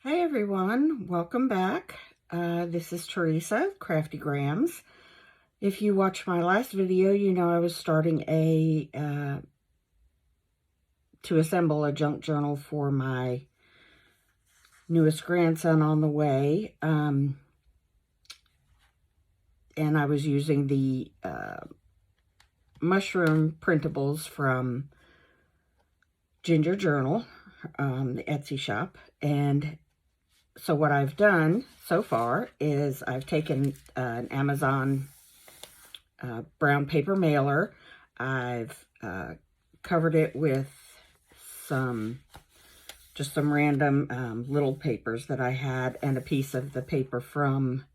Hi everyone, welcome back. This is Teresa, Crafty Grams. If you watched my last video, you know I was starting to assemble a junk journal for my newest grandson on the way. And I was using the mushroom printables from Ginger Journal, the Etsy shop. And so what I've done so far is I've taken an Amazon brown paper mailer. I've covered it with just some random little papers that I had and a piece of the paper from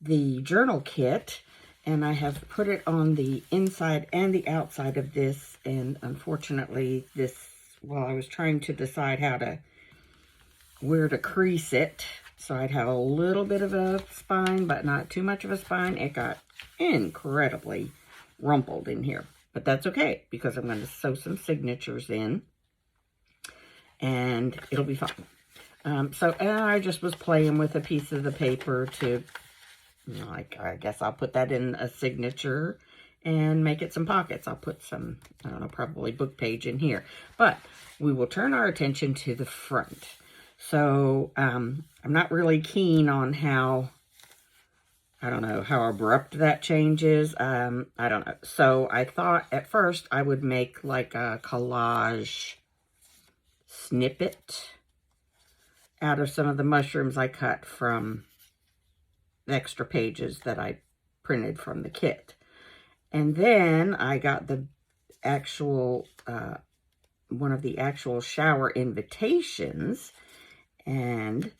the journal kit. And I have put it on the inside and the outside of this. And unfortunately, while I was trying to decide where to crease it, so I'd have a little bit of a spine, but not too much of a spine, it got incredibly rumpled in here. But that's okay, because I'm going to sew some signatures in, and it'll be fine. So I just was playing with a piece of the paper to, I guess I'll put that in a signature and make it some pockets. I'll put some, I don't know, probably book page in here. But we will turn our attention to the front. So I'm not really keen on how abrupt that change is. I don't know. So I thought at first I would make like a collage snippet out of some of the mushrooms I cut from the extra pages that I printed from the kit. And then I got the actual, one of the actual shower invitations and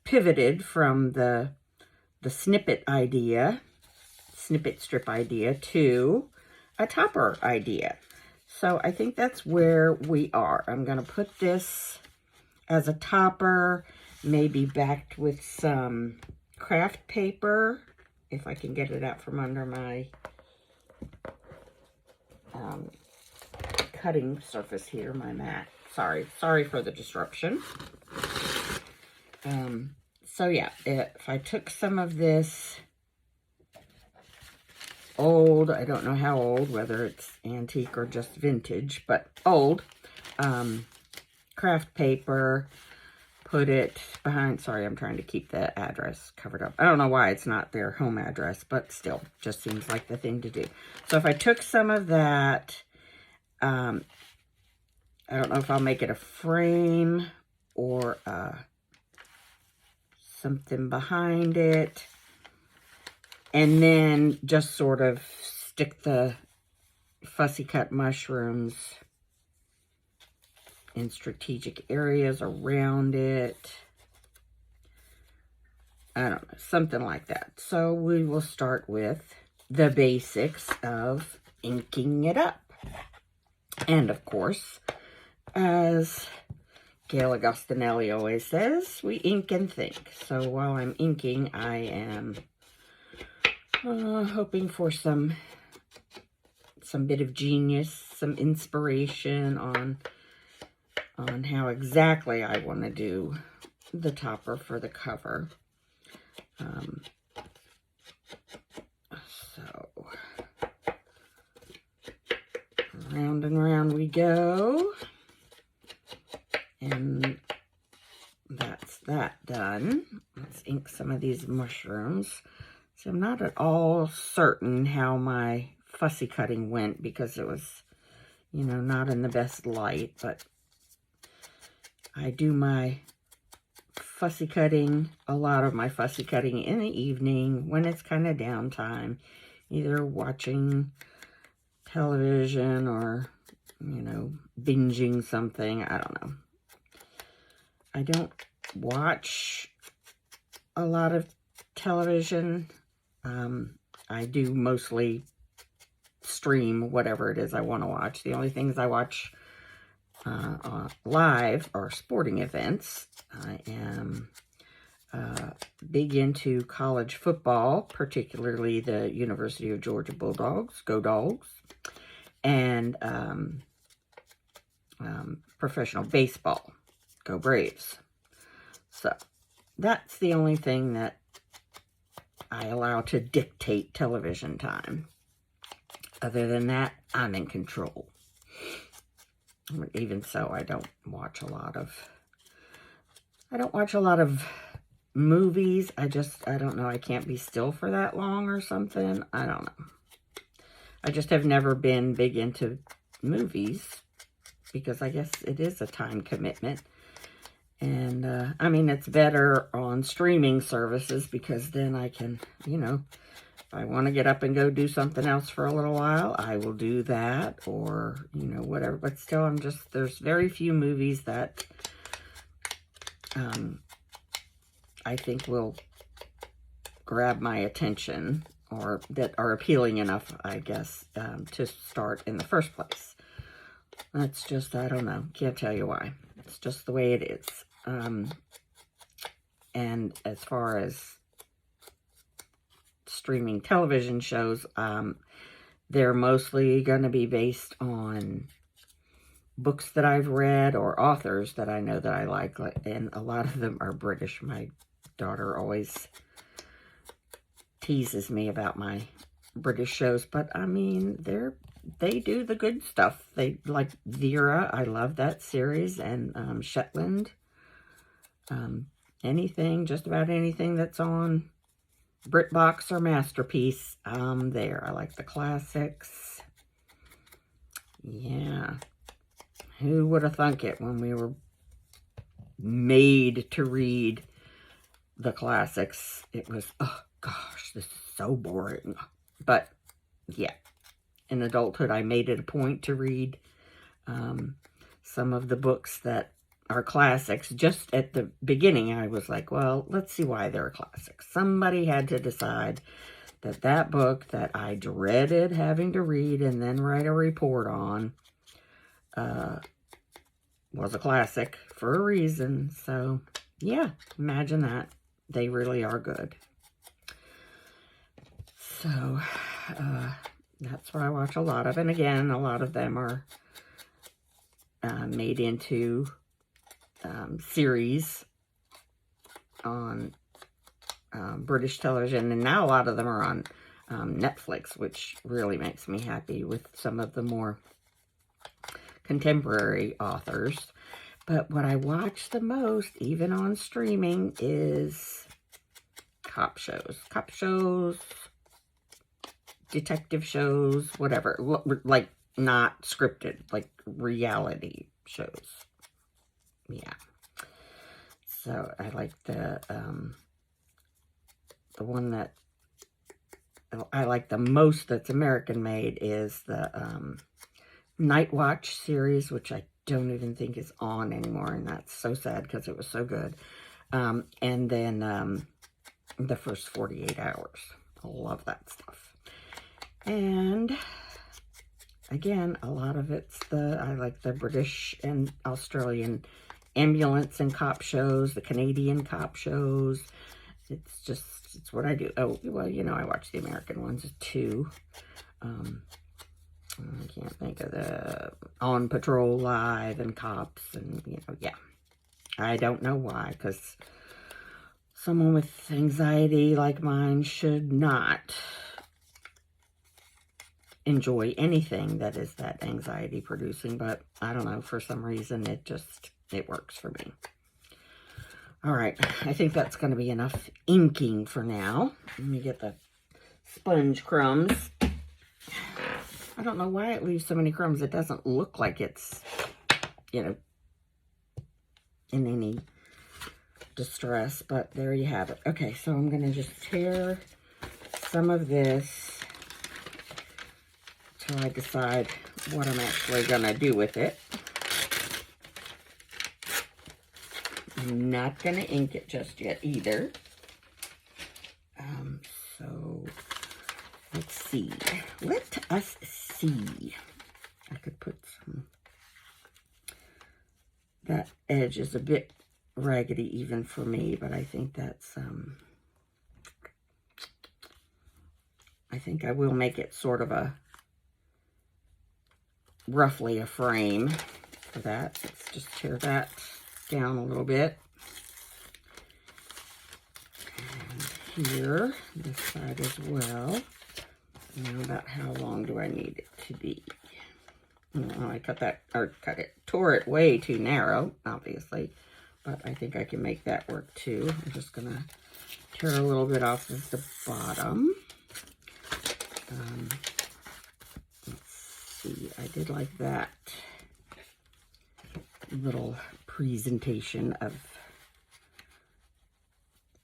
pivoted from the snippet strip idea to a topper idea. So I think that's where we are. I'm going to put this as a topper, maybe backed with some craft paper, if I can get it out from under my cutting surface here, my mat. Sorry for the disruption. So yeah, if I took some of this old, I don't know how old, whether it's antique or just vintage, but old craft paper, put it behind, sorry, I'm trying to keep the address covered up. I don't know why it's not their home address, but still, just seems like the thing to do. So if I took some of that, I don't know if I'll make it a frame or something behind it, and then just sort of stick the fussy cut mushrooms in strategic areas around it. I don't know, something like that. So we will start with the basics of inking it up. And of course, as Gail Agostinelli always says, we ink and think. So while I'm inking, I am hoping for some bit of genius, some inspiration on how exactly I want to do the topper for the cover. So round and round we go. And that's that done. Let's ink some of these mushrooms. So I'm not at all certain how my fussy cutting went because it was, not in the best light, but I do my fussy cutting, a lot of my fussy cutting in the evening when it's kind of downtime, either watching television or, binging something. I don't know. I don't watch a lot of television. I do mostly stream whatever it is I want to watch. The only things I watch live are sporting events. I am big into college football, particularly the University of Georgia Bulldogs, go Dogs, and professional baseball. Go Braves. So that's the only thing that I allow to dictate television time. Other than that, I'm in control. Even so, I don't watch a lot of movies. I don't know, I can't be still for that long or something. I don't know. I just have never been big into movies because I guess it is a time commitment. And, I mean, it's better on streaming services because then I can, you know, if I want to get up and go do something else for a little while, I will do that, or, you know, whatever. But still, there's very few movies that I think will grab my attention or that are appealing enough, I guess, to start in the first place. That's just, I don't know. Can't tell you why. It's just the way it is. And as far as streaming television shows, they're mostly going to be based on books that I've read or authors that I know that I like, and a lot of them are British. My daughter always teases me about my British shows, but I mean, they do the good stuff. They like Vera. I love that series, and Shetland. Just about anything that's on BritBox or Masterpiece, there. I like the classics. Yeah. Who would have thunk it when we were made to read the classics? It was, oh gosh, this is so boring. But yeah, in adulthood, I made it a point to read some of the books that are classics. Just at the beginning, I was like, well, let's see why they're classics. Somebody had to decide that book that I dreaded having to read and then write a report on was a classic for a reason. So, yeah, imagine that. They really are good. So, that's what I watch a lot of. And again, a lot of them are made into series on British television. And now a lot of them are on Netflix, which really makes me happy with some of the more contemporary authors. But what I watch the most, even on streaming, is cop shows, detective shows, whatever, like not scripted, like reality shows. Yeah. So I like the one that I like the most that's American made is the Night Watch series, which I don't even think is on anymore, and that's so sad because it was so good. And then the First 48 Hours. I love that stuff. And again, a lot of it's I like the British and Australian ambulance and cop shows, the Canadian cop shows. It's what I do. Oh, well, you know, I watch the American ones too. I can't think of the On Patrol Live and Cops and, you know, yeah. I don't know why, because someone with anxiety like mine should not enjoy anything that is that anxiety producing, but I don't know, for some reason it works for me. All right, I think that's going to be enough inking for now. Let me get the sponge crumbs. I don't know why it leaves so many crumbs. It doesn't look like it's, you know, in any distress, but there you have it. Okay, so I'm going to just tear some of this till I decide what I'm actually going to do with it. I'm not going to ink it just yet either. So let's see. Let us see. I could put some. That edge is a bit raggedy even for me, but I think that's, I think I will make it sort of roughly a frame for that. Let's just tear that down a little bit. And here, this side as well. Now about how long do I need it to be? Oh, I tore it way too narrow, obviously, but I think I can make that work too. I'm just gonna tear a little bit off of the bottom. Let's see, I did like that little presentation of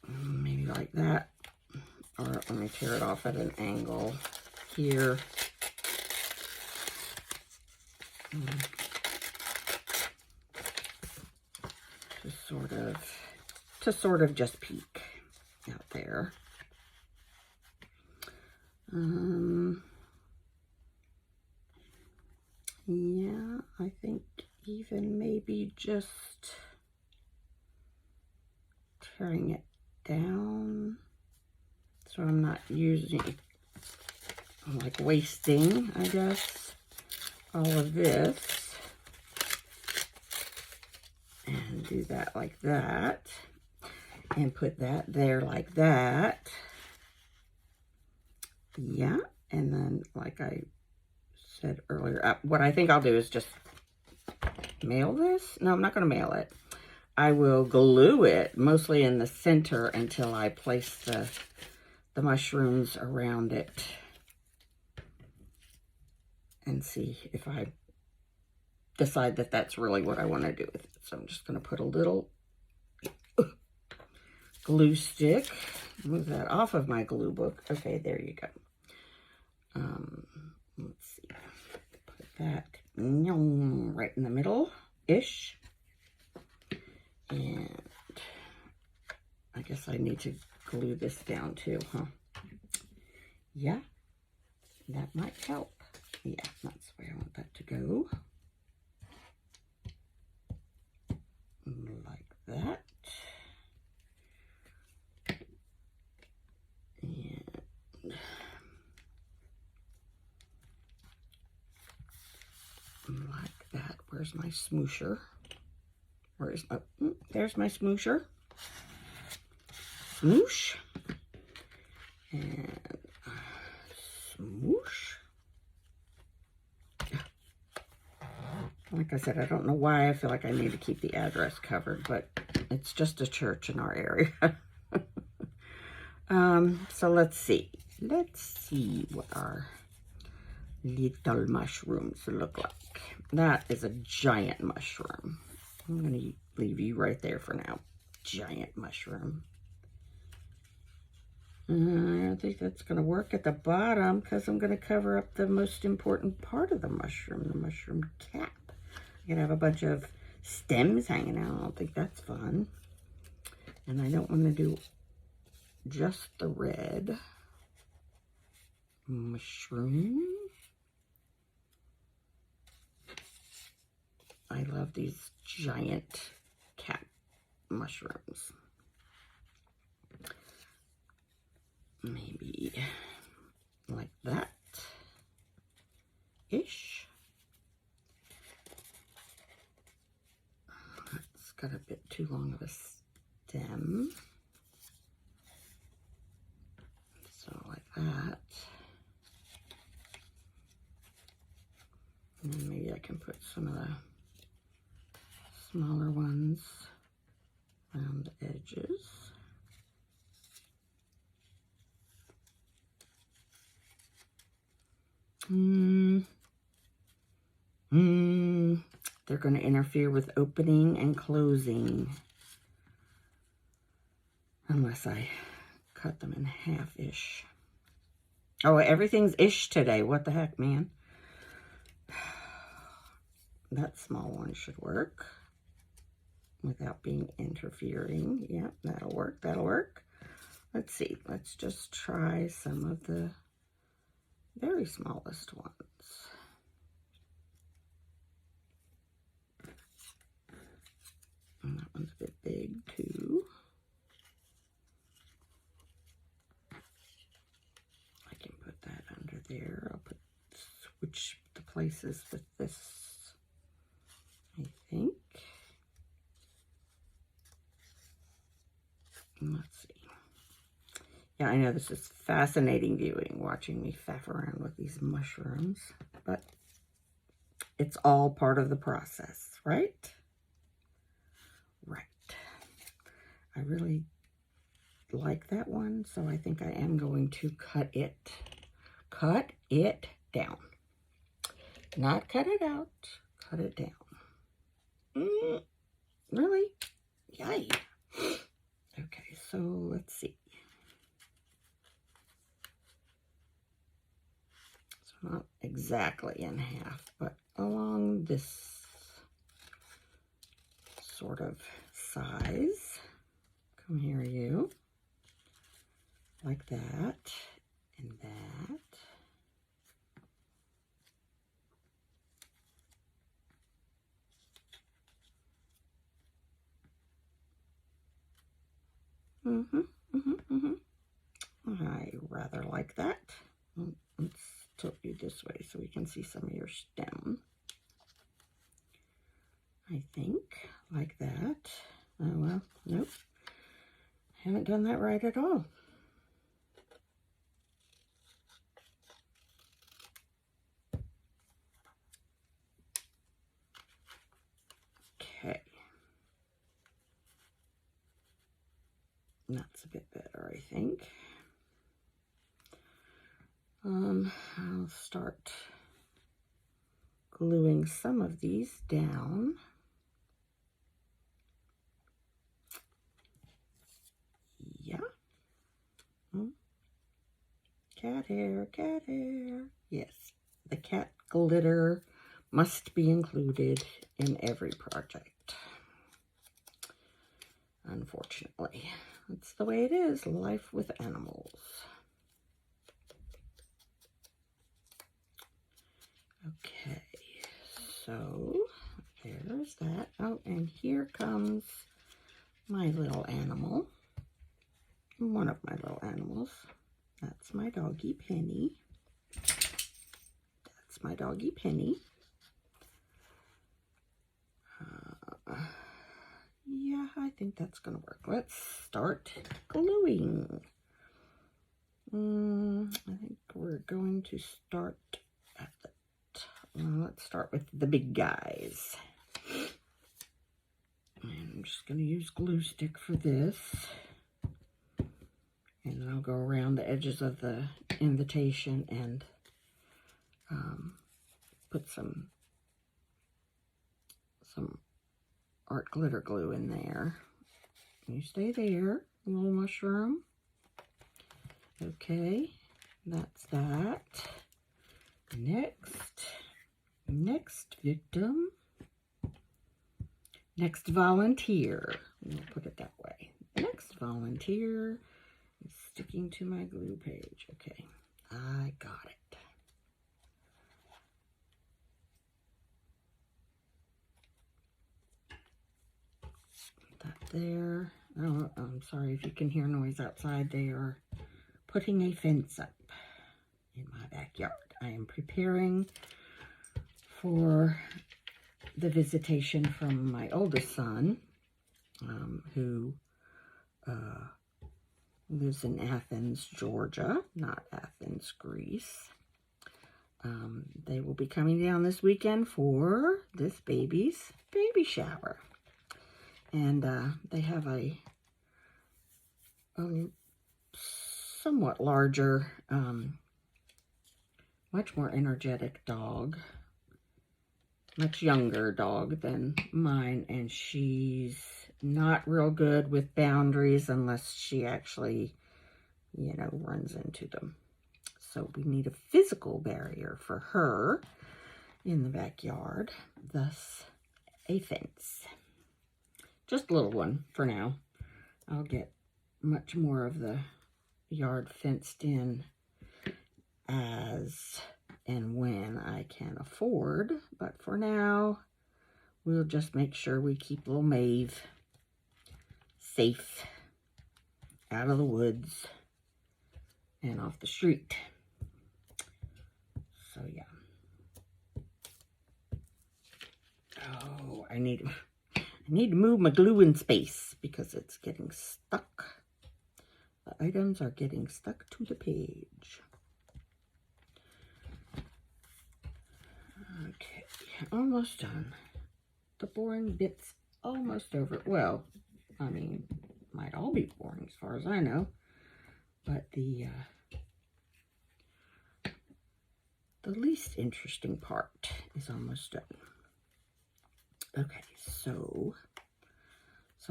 maybe like that, or let me tear it off at an angle here. To sort of just peek out there. Yeah, I think even maybe just tearing it down so I'm not like wasting, I guess, all of this, and do that like that, and put that there like that. Yeah, and then like I said earlier, what I think I'll do is just mail this. No, I'm not going to mail it. I will glue it mostly in the center until I place the mushrooms around it and see if I decide that that's really what I want to do with it. So I'm just going to put a little glue stick. Move that off of my glue book. Okay, there you go. Let's see. Put that right in the middle-ish. And I guess I need to glue this down too, huh? Yeah, that might help. Yeah, that's where I want that to go. Like that. And like that. Where's my smoosher? There's my smoosher. Smoosh. And smoosh. Like I said, I don't know why I feel like I need to keep the address covered, but it's just a church in our area. So let's see. Let's see what our little mushrooms look like. That is a giant mushroom. I'm going to leave you right there for now. Giant mushroom. I don't think that's going to work at the bottom because I'm going to cover up the most important part of the mushroom cap. I'm going to have a bunch of stems hanging out. I don't think that's fun. And I don't want to do just the red mushroom. I love these giant cap mushrooms. Maybe like that ish. It's got a bit too long of a stem. So like that. And then maybe I can put some of the smaller ones around the edges. They're going to interfere with opening and closing. Unless I cut them in half-ish. Oh, everything's ish today. What the heck, man? That small one should work without being interfering. Yeah, that'll work. That'll work. Let's see. Let's just try some of the very smallest ones. And that one's a bit big too. I can put that under there. I'll switch the places with this, I think. Yeah, I know this is fascinating viewing, watching me faff around with these mushrooms, but it's all part of the process, right? Right. I really like that one, so I think I am going to cut it down. Not cut it out, cut it down. Really? Yay. Okay, so let's see. So not exactly in half, but along this sort of size. Come here, you. Like that, and that. I rather like that. Let's tilt you this way so we can see some of your stem. I think, like that. Oh, well, nope. Haven't done that right at all. Okay. That's a bit better, I think. I'll start gluing some of these down. Yeah. Cat hair, cat hair. Yes, the cat glitter must be included in every project. Unfortunately, that's the way it is, life with animals. Okay, so there's that. Oh, and here comes my little animal. One of my little animals. That's my doggy Penny. That's my doggy Penny. Yeah, I think that's gonna work. Let's start gluing. I think we're going to start at the top. Let's start with the big guys. And I'm just going to use glue stick for this. And then I'll go around the edges of the invitation and put some art glitter glue in there. You stay there, little mushroom. Okay, that's that. Next victim. Next volunteer. We'll put it that way. Next volunteer is sticking to my glue page. Okay, I got it. Put that there. Oh, I'm sorry if you can hear noise outside. They are putting a fence up in my backyard. I am preparing for the visitation from my oldest son, who lives in Athens, Georgia, not Athens, Greece. They will be coming down this weekend for this baby's baby shower. And they have a somewhat larger, much more energetic dog. Much younger dog than mine, and she's not real good with boundaries unless she actually, you know, runs into them. So we need a physical barrier for her in the backyard, thus a fence. Just a little one for now. I'll get much more of the yard fenced in as and when I can afford, but for now, we'll just make sure we keep little Maeve safe out of the woods and off the street. So yeah. Oh, I need to move my glue in space because it's getting stuck. But items are getting stuck to the page. Okay, almost done. The boring bit's almost over. Well, I mean, might all be boring as far as I know. But the least interesting part is almost done. Okay, so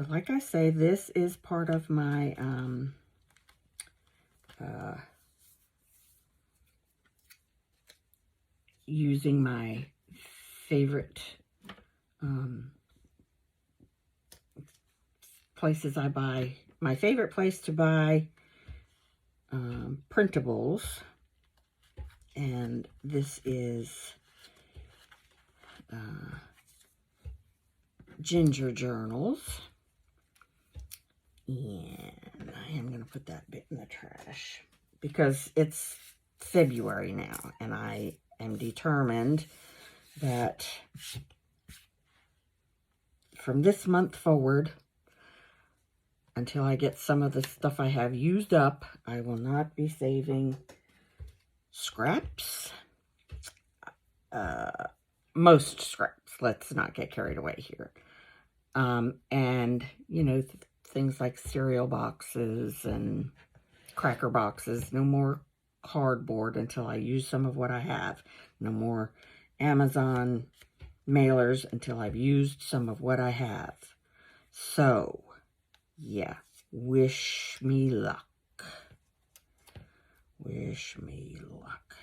like I say, this is part of my using my favorite places I buy. My favorite place to buy printables, and this is Ginger Journals. And I am going to put that bit in the trash because it's February now, and I am determined that from this month forward, until I get some of the stuff I have used up, I will not be saving scraps. Most scraps. Let's not get carried away here. And, you know, things like cereal boxes and cracker boxes. No more cardboard until I use some of what I have. No more Amazon mailers until I've used some of what I have. So, yeah, wish me luck. Wish me luck.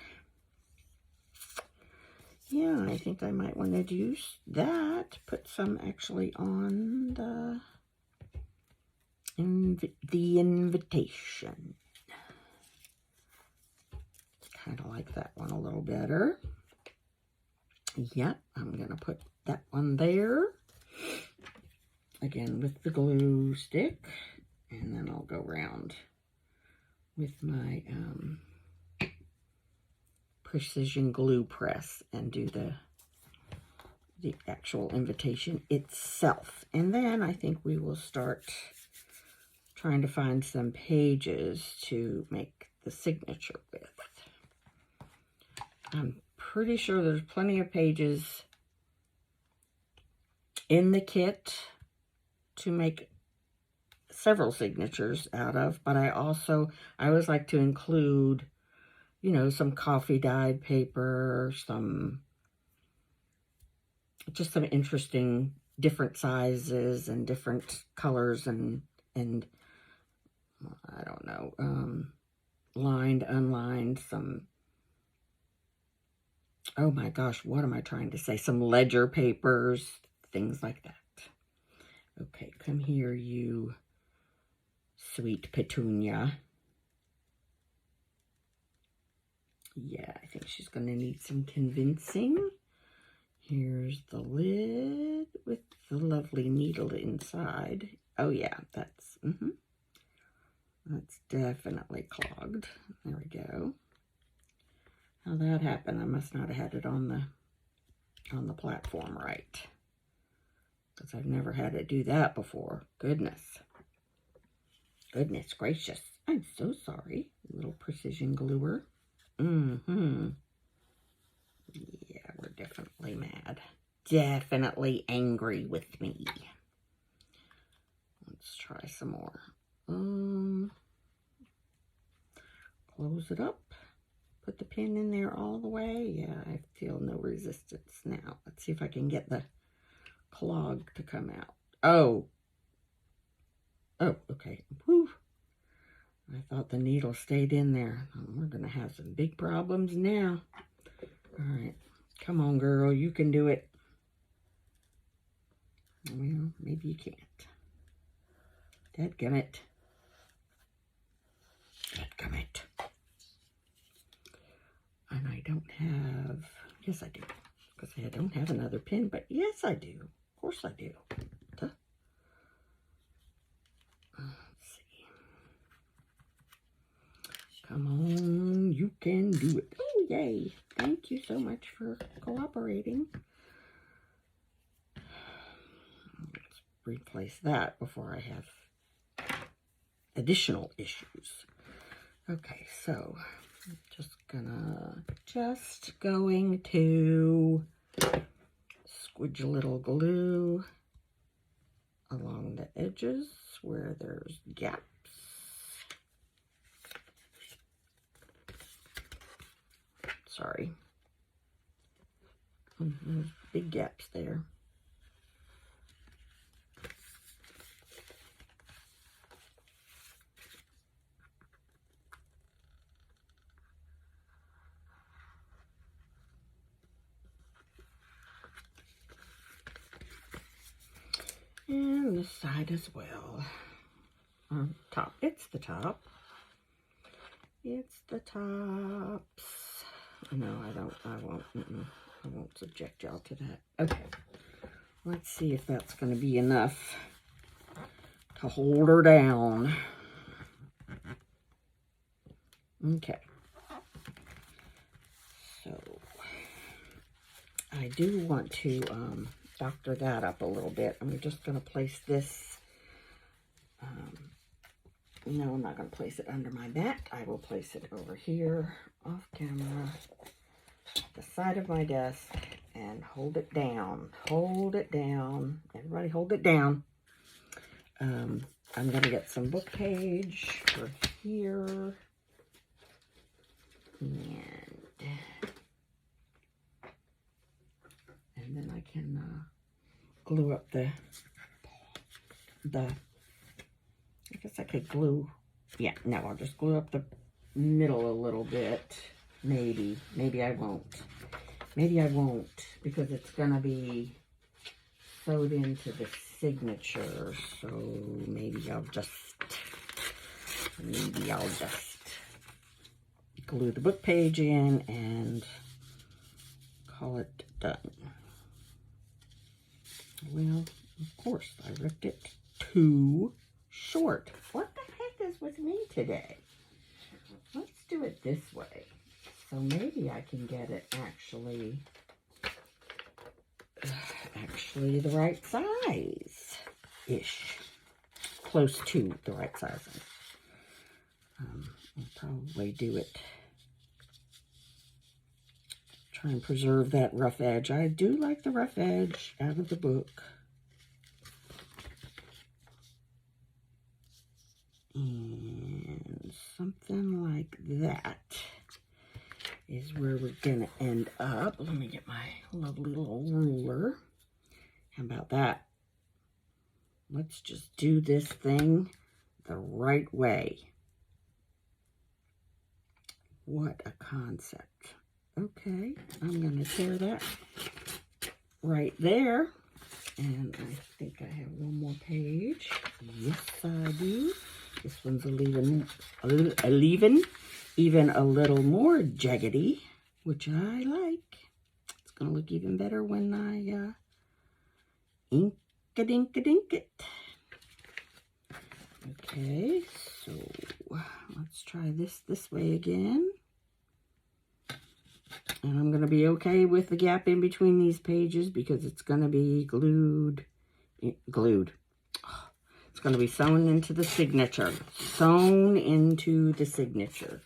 Yeah, I think I might want to do that. Put some actually on the invitation. Kind of like that one a little better. Yep, I'm going to put that one there. Again with the glue stick. And then I'll go around with my precision glue press and do the actual invitation itself. And then I think we will start trying to find some pages to make the signature with. I'm pretty sure there's plenty of pages in the kit to make several signatures out of, but I always like to include, you know, some coffee dyed paper, just some interesting different sizes and different colors and I don't know, lined, unlined, some, oh my gosh, what am I trying to say? Some ledger papers, things like that. Okay, come here, you sweet petunia. Yeah, I think she's going to need some convincing. Here's the lid with the lovely needle inside. Oh yeah, that's definitely clogged. There we go. How that happened? I must not have had it on the platform right, because I've never had it do that before. Goodness gracious. I'm so sorry, little precision gluer. Yeah, we're definitely mad. Definitely angry with me. Let's try some more. Close it up. Put the pin in there all the way. Yeah, I feel no resistance now. Let's see if I can get the clog to come out. Oh, okay. Whew. I thought the needle stayed in there. We're going to have some big problems now. All right. Come on, girl. You can do it. Well, maybe you can't. Dadgummit. Dadgummit. And I don't have... Yes, I do. Because I don't have another pin. But yes, I do. Of course I do. Duh. Come on, you can do it. Oh, yay. Thank you so much for cooperating. Let's replace that before I have additional issues. Okay, so I'm just going to squidge a little glue along the edges where there's gaps. Sorry. There's big gaps there. And this side as well. Top. It's the top. It's the tops. No, I won't subject y'all to that. Okay. Let's see if that's going to be enough to hold her down. Okay. So, I do want to doctor that up a little bit. I'm just going to place this, no, I'm not going to place it under my mat. I will place it over here, off camera, the side of my desk, and hold it down. Hold it down. Everybody hold it down. I'm going to get some book page for here. And then I can glue up the, I guess I could glue, yeah, no, I'll just glue up the middle a little bit. Maybe I won't. Maybe I won't, because it's going to be sewed into the signature. So maybe I'll just glue the book page in and call it done. Well, of course, I ripped it too short. What the heck is with me today? Let's do it this way. So maybe I can get it actually the right size-ish. Close to the right size. I'll probably do it. Try and preserve that rough edge. I do like the rough edge out of the book. And something like that is where we're going to end up. Let me get my lovely little ruler. How about that? Let's just do this thing the right way. What a concept. Okay, I'm going to tear that right there. And I think I have one more page. Yes, I do. This one's even a little more jaggedy, which I like. It's going to look even better when I ink-a-dink-a-dink it. Okay, so let's try this way again. And I'm going to be okay with the gap in between these pages because it's going to be glued. It's going to be sewn into the signature. Sewn into the signature.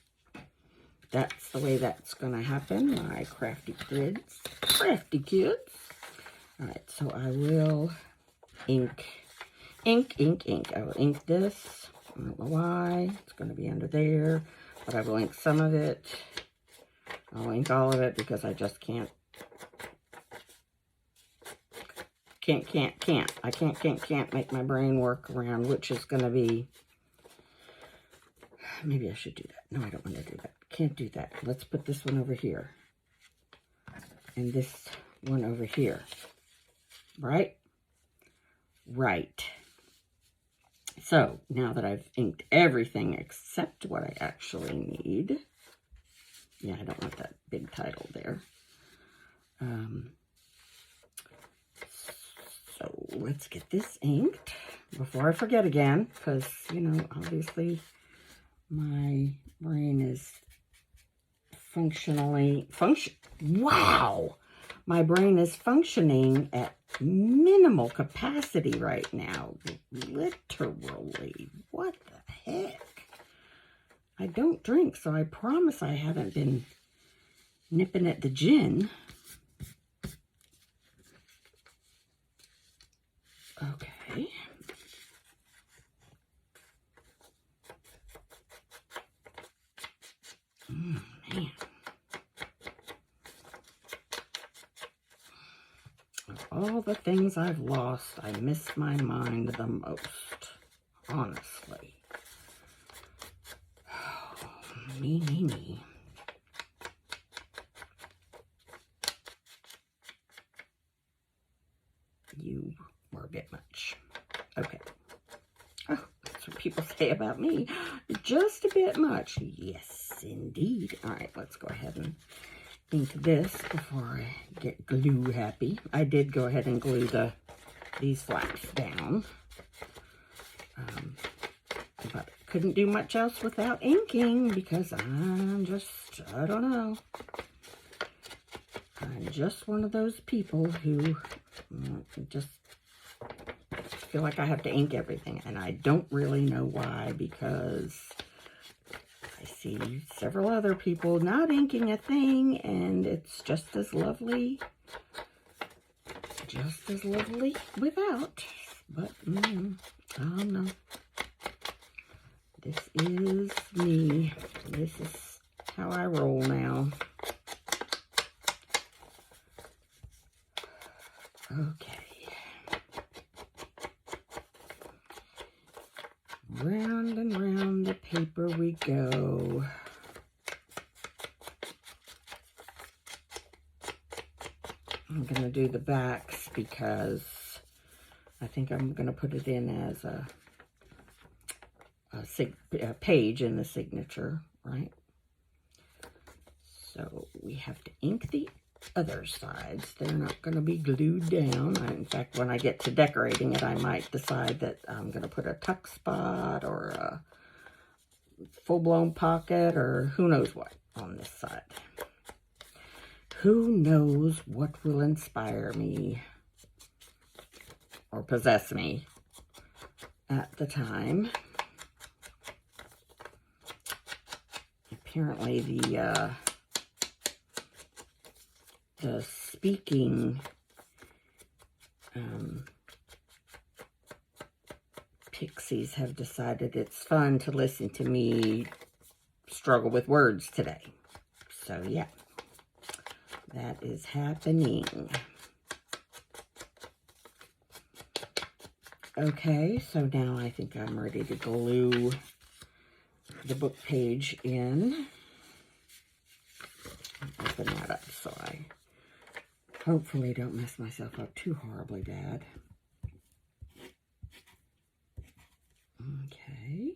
That's the way that's going to happen, my crafty kids. Crafty kids. All right, so I will ink. I will ink this. I don't know why. It's going to be under there, but I will ink some of it. I'll ink all of it because I just can't. I can't make my brain work around which is going to be. Maybe I should do that. No, I don't want to do that. Can't do that. Let's put this one over here. And this one over here. Right? Right. So, now that I've inked everything except what I actually need. Yeah, I don't want that big title there. So let's get this inked before I forget again, because, you know, obviously my brain is wow! My brain is functioning at minimal capacity right now. Literally. What the heck? I don't drink, so I promise I haven't been nipping at the gin. Okay. Man. Of all the things I've lost, I miss my mind the most. Honestly. Me. You were a bit much. Okay. Oh, that's what people say about me. Just a bit much. Yes, indeed. All right, let's go ahead and ink this before I get glue happy. I did go ahead and glue these flaps down. But couldn't do much else without inking because I'm I don't know. I'm just one of those people who just feel like I have to ink everything. And I don't really know why, because I see several other people not inking a thing, and it's just as lovely without. But, I don't know. This is me. This is how I roll now. Okay. Round and round the paper we go. I'm going to do the backs because I think I'm going to put it in as a page in the signature, right? So we have to ink the other sides. They're not going to be glued down. In fact, when I get to decorating it, I might decide that I'm going to put a tuck spot or a full-blown pocket or who knows what on this side. Who knows what will inspire me or possess me at the time. Apparently the speaking pixies have decided it's fun to listen to me struggle with words today. So yeah, that is happening. Okay, so now I think I'm ready to glue the book page in. Open that up so I hopefully don't mess myself up too horribly bad. Okay.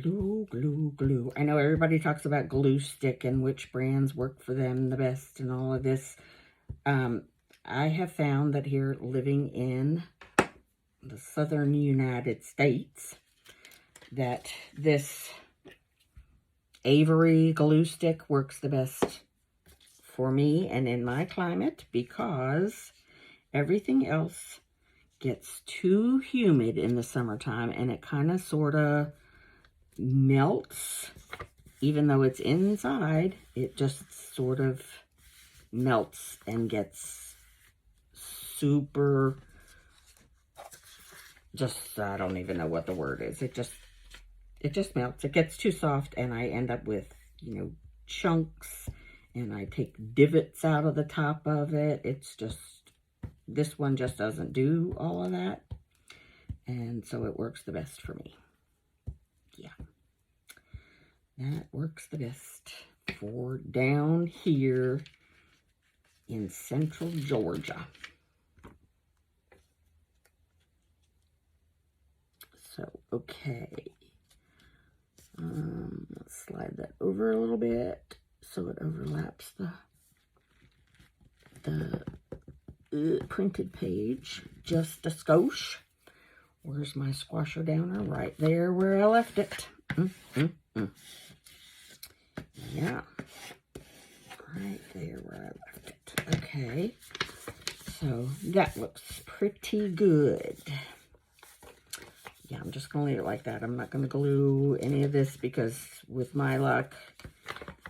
Glue. I know everybody talks about glue stick and which brands work for them the best and all of this. I have found that here living in the southern United States that this Avery glue stick works the best for me and in my climate because everything else gets too humid in the summertime and it kind of sort of melts. Even though it's inside, it just sort of melts and gets super, I don't even know what the word is. It just melts. It gets too soft and I end up with, chunks, and I take divots out of the top of it. It's just, this one just doesn't do all of that. And so it works the best for me. Yeah. That works the best for down here in central Georgia. So, okay. Let's slide that over a little bit so it overlaps the printed page just a skosh. Where's my squasher downer? Right there where I left it. Yeah. Right there where I left it. Okay. So that looks pretty good. yeah, I'm just going to leave it like that. I'm not going to glue any of this because with my luck,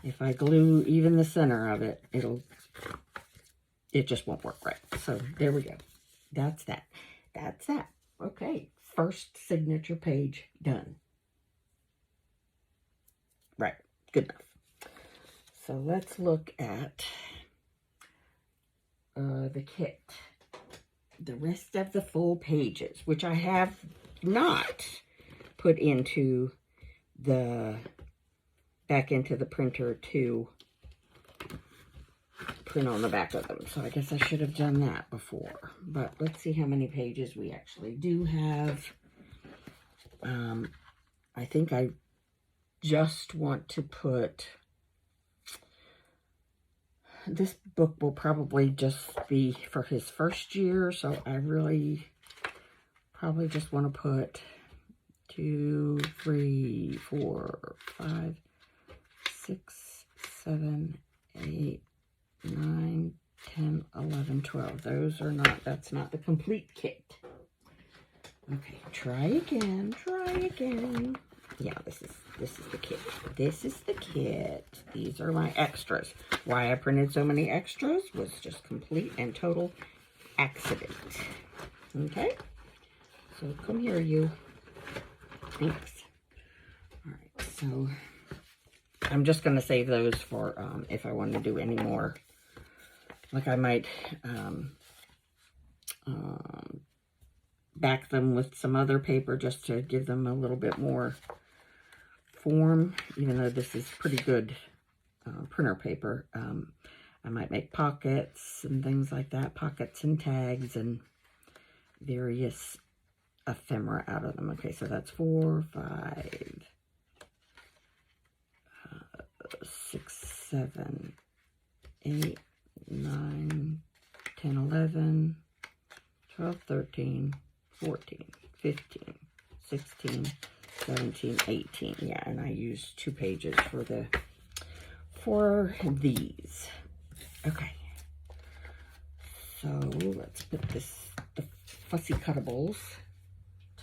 if I glue even the center of it, it just won't work right. So there we go. That's that. That's that. Okay, first signature page done. Right, good enough. So let's look at the kit. The rest of the full pages, which I have not put into back into the printer to print on the back of them. So I guess I should have done that before. But let's see how many pages we actually do have. I think I just want to put... This book will probably just be for his first year, so I really probably just want to put 2, 3, 4, 5, 6, 7, 8, 9, 10, 11, 12. Those are not, that's not the complete kit. Okay, try again, try again. Yeah, this is the kit. This is the kit. These are my extras. Why I printed so many extras was just complete and total accident. Okay? So come here, you. Thanks. All right, so I'm just going to save those for if I want to do any more. Like I might back them with some other paper just to give them a little bit more form, even though this is pretty good printer paper. I might make pockets and things like that, pockets and tags and various ephemera out of them. Okay, so that's 4, 5, 6, 7, 8, 9, 10, 11, 12, 13, 14, 15, 16, 17, 18. Yeah, and I used 2 pages for these. Okay. So let's put the fussy cuttables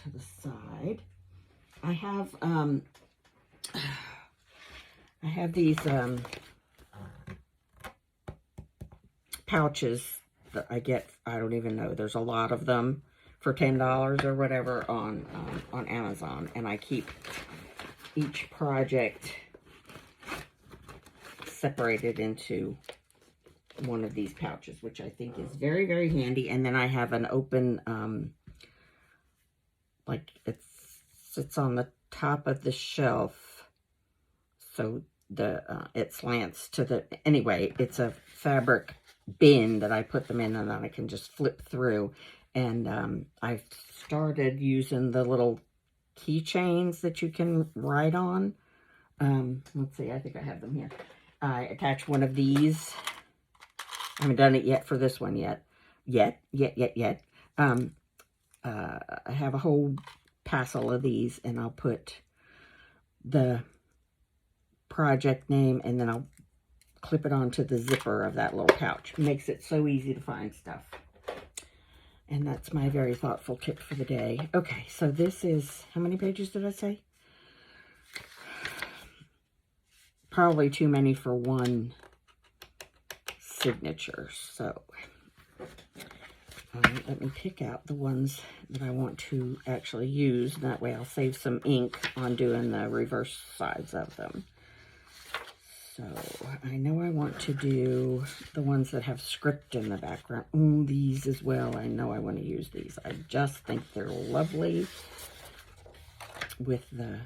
to the side. I have these pouches that I get, I don't even know, there's a lot of them for $10 or whatever on Amazon, and I keep each project separated into one of these pouches, which I think is very, very handy. And then I have an open, like it sits on the top of the shelf, so it slants to the, anyway, it's a fabric bin that I put them in, and then I can just flip through. And I've started using the little keychains that you can write on. Let's see, I think I have them here. I attach one of these. I haven't done it yet for this one yet. I have a whole passel of these, and I'll put the project name, and then I'll clip it onto the zipper of that little pouch. It makes it so easy to find stuff. And that's my very thoughtful tip for the day. Okay, so this is, how many pages did I say? Probably too many for one signature. So let me pick out the ones that I want to actually use. That way I'll save some ink on doing the reverse sides of them. So I know I want to do the ones that have script in the background. Ooh, these as well. I know I want to use these. I just think they're lovely with the,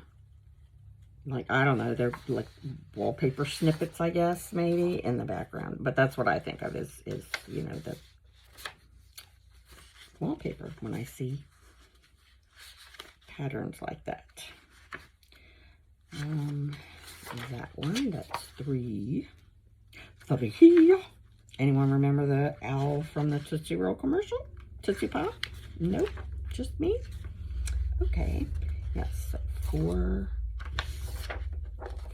like, I don't know, they're like wallpaper snippets, I guess, maybe, in the background. But that's what I think of is you know, the wallpaper when I see patterns like that. That one, that's 3. Anyone remember the owl from the Tootsie Roll commercial? Tootsie Pop? Nope, just me. Okay, yes, so 4,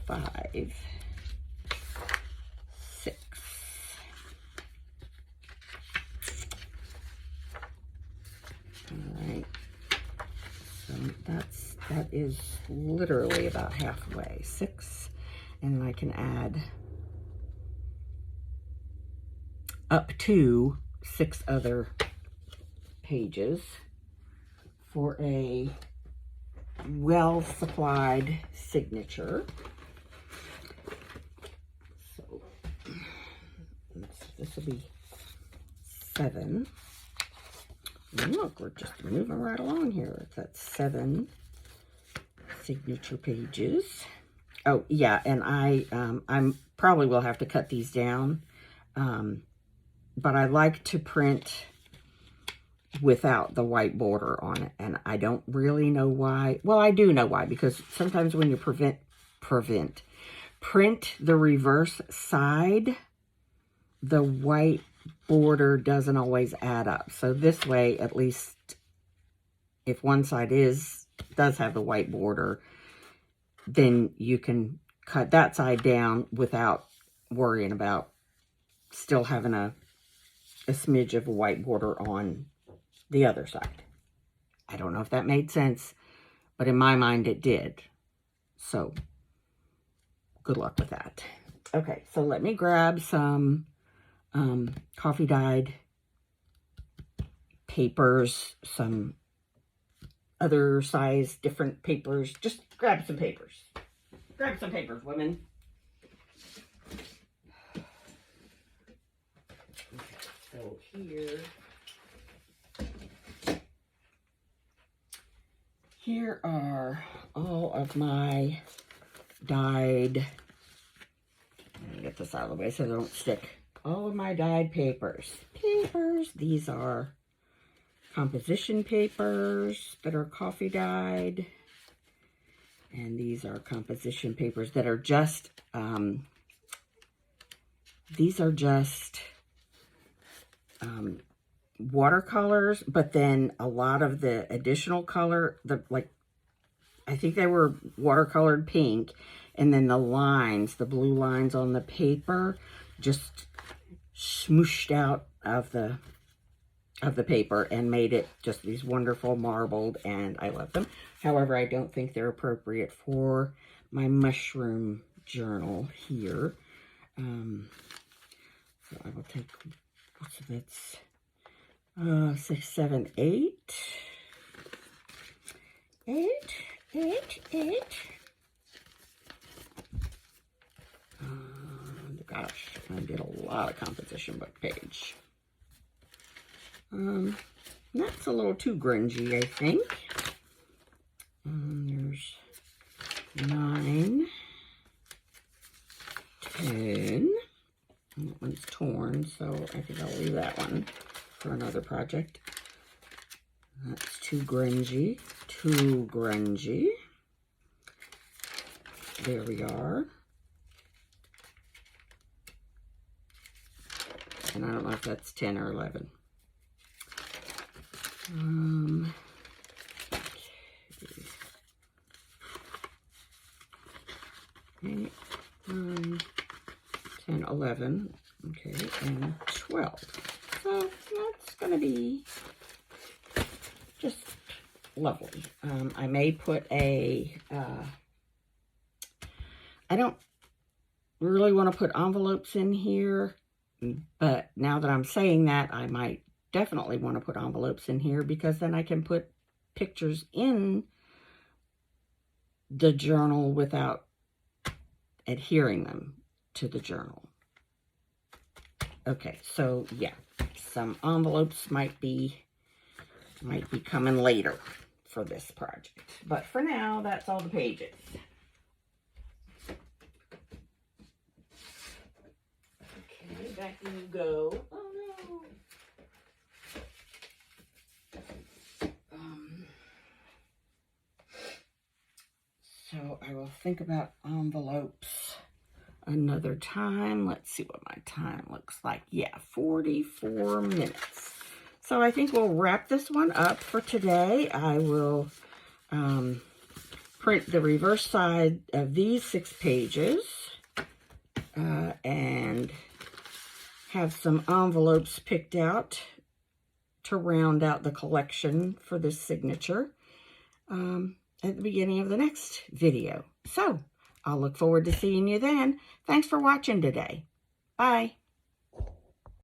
5, 6. All right, so that is literally about halfway. 6, and I can add up to 6 other pages for a well-supplied signature. So this will be 7. And look, we're just moving right along here. That's 7 signature pages. Oh yeah, and I'm probably will have to cut these down, but I like to print without the white border on it, and I don't really know why. Well, I do know why, because sometimes when you print the reverse side, the white border doesn't always add up. So this way, at least if one side does have the white border, then you can cut that side down without worrying about still having a smidge of a white border on the other side. I don't know if that made sense, but in my mind it did. So good luck with that. Okay, so let me grab some coffee dyed papers, some other size, different papers. Just grab some papers. Grab some papers, women. So here are all of my dyed, let me get this out of the way so they don't stick. All of my dyed papers. These are composition papers that are coffee dyed. And these are composition papers that are just, these are just watercolors, but then a lot of the additional color, I think they were watercolored pink, and then the lines, the blue lines on the paper, just smooshed out of the paper and made it just these wonderful marbled, and I love them. However, I don't think they're appropriate for my mushroom journal here. So I will take, so that's 6, 7, 8. 8. Gosh, I did a lot of composition book page. That's a little too grungy, I think. There's 9, 10. And that one's torn, so I think I'll leave that one for another project. That's too grungy. There we are. And I don't know if that's 10 or 11. Okay. 9, 10, 11, okay, and 12. So that's going to be just lovely. I may put I don't really want to put envelopes in here, but now that I'm saying that, I might definitely want to put envelopes in here, because then I can put pictures in the journal without adhering them to the journal. Okay, so yeah, some envelopes might be coming later for this project. But for now, that's all the pages. Okay, back you go. Oh no. So I will think about envelopes another time. Let's see what my time looks like. Yeah, 44 minutes. So I think we'll wrap this one up for today. I will print the reverse side of these 6 pages and have some envelopes picked out to round out the collection for this signature. at the beginning of the next video. So I'll look forward to seeing you then. Thanks for watching today. Bye.